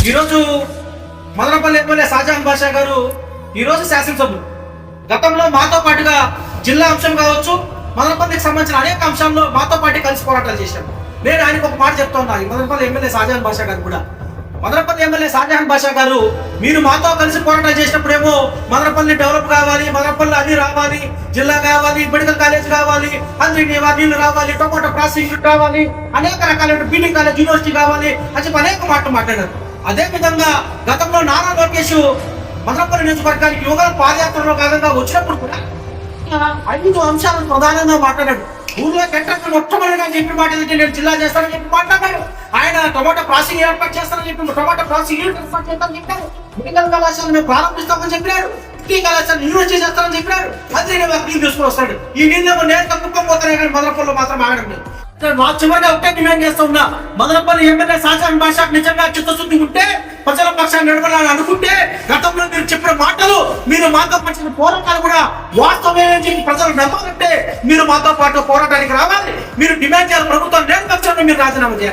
ఈరోజు మదనపల్లి ఎమ్మెల్యే షాజహాన్ బాషా గారు ఈరోజు శాసనసభ్యులు. గతంలో మాతో పాటుగా జిల్లా అంశం కావచ్చు, మదనపల్లికి సంబంధించిన అనేక అంశాల్లో మాతో పాటు కలిసి పోరాటాలు చేశారు. నేను ఆయనకు ఒక మాట చెప్తా ఉన్నా, మదనపల్లి ఎమ్మెల్యే షాజహాన్ బాషా గారు కూడా. మదనపల్లి ఎమ్మెల్యే షాజహాన్ బాషా గారు, మీరు మాతో కలిసి పోరాటాలు చేసినప్పుడేమో మదనపల్లి డెవలప్ కావాలి, మదనపల్లి అన్ని రావాలి, జిల్లా కావాలి, మెడికల్ కాలేజ్ కావాలి, నీళ్లు రావాలి, టొమాటో ప్రాసెసింగ్ కావాలి, అనేక రకాలైన బీడింగ్ కాలేజ్, యూనివర్సిటీ కావాలి అని చెప్పి అనేక మాటలు మాట్లాడారు. అదే విధంగా గతంలో నారా లోకేష్ మదనపల్లి నియోజకవర్గానికి యువగల పాదయాత్రలో భాగంగా వచ్చినప్పుడు కూడా 5 అంశాలను ప్రధానంగా మాట్లాడాడు. ఊర్లో కట్టడం మొట్టమొదటిగా చెప్పిన మాట ఏంటంటే నేను జిల్లా చేస్తానని చెప్పి మాట్లాడాడు. ఆయన టొమాటో ప్రాసెసింగ్ ఏర్పాటు చేస్తానని చెప్పి టొమాటో ప్రాసెసింగ్ ఏర్పాటు చేస్తానని చెప్పాడు. మెడికల్ కళాశాలను మేము ప్రారంభిస్తామని చెప్పాడు. కళాశాల యూనివర్సిటీ చేస్తానని చెప్పాడు. అదే నీళ్ళు తీసుకుని వస్తాడు. ఈ నీళ్ళు నేను కుప్పం పోతున్నాయి కానీ మదనపల్లిలో మాత్రం ఆగడం లేదు. మా చివరిగా ఒకటే డిమాండ్ చేస్తా ఉన్నా, మదనపల్లి ఎమ్మెల్యే షాజహాన్ బాషా నిజంగా చిత్తశుద్ధి ఉంటే, ప్రజల పక్షాన్ని నడవాలని అనుకుంటే, గతంలో మీరు చెప్పిన మాటలు, మీరు మాతో పంచిన పోరాటాలు కూడా వాస్తవమే అని చెప్పి ప్రజలు నమ్మాలంటే మీరు మాతో పాటు పోరాటానికి రావాలి. మీరు డిమాండ్ చేయాలి, ప్రభుత్వం లేని పక్షంలో మీరు రాజీనామా చేయాలి.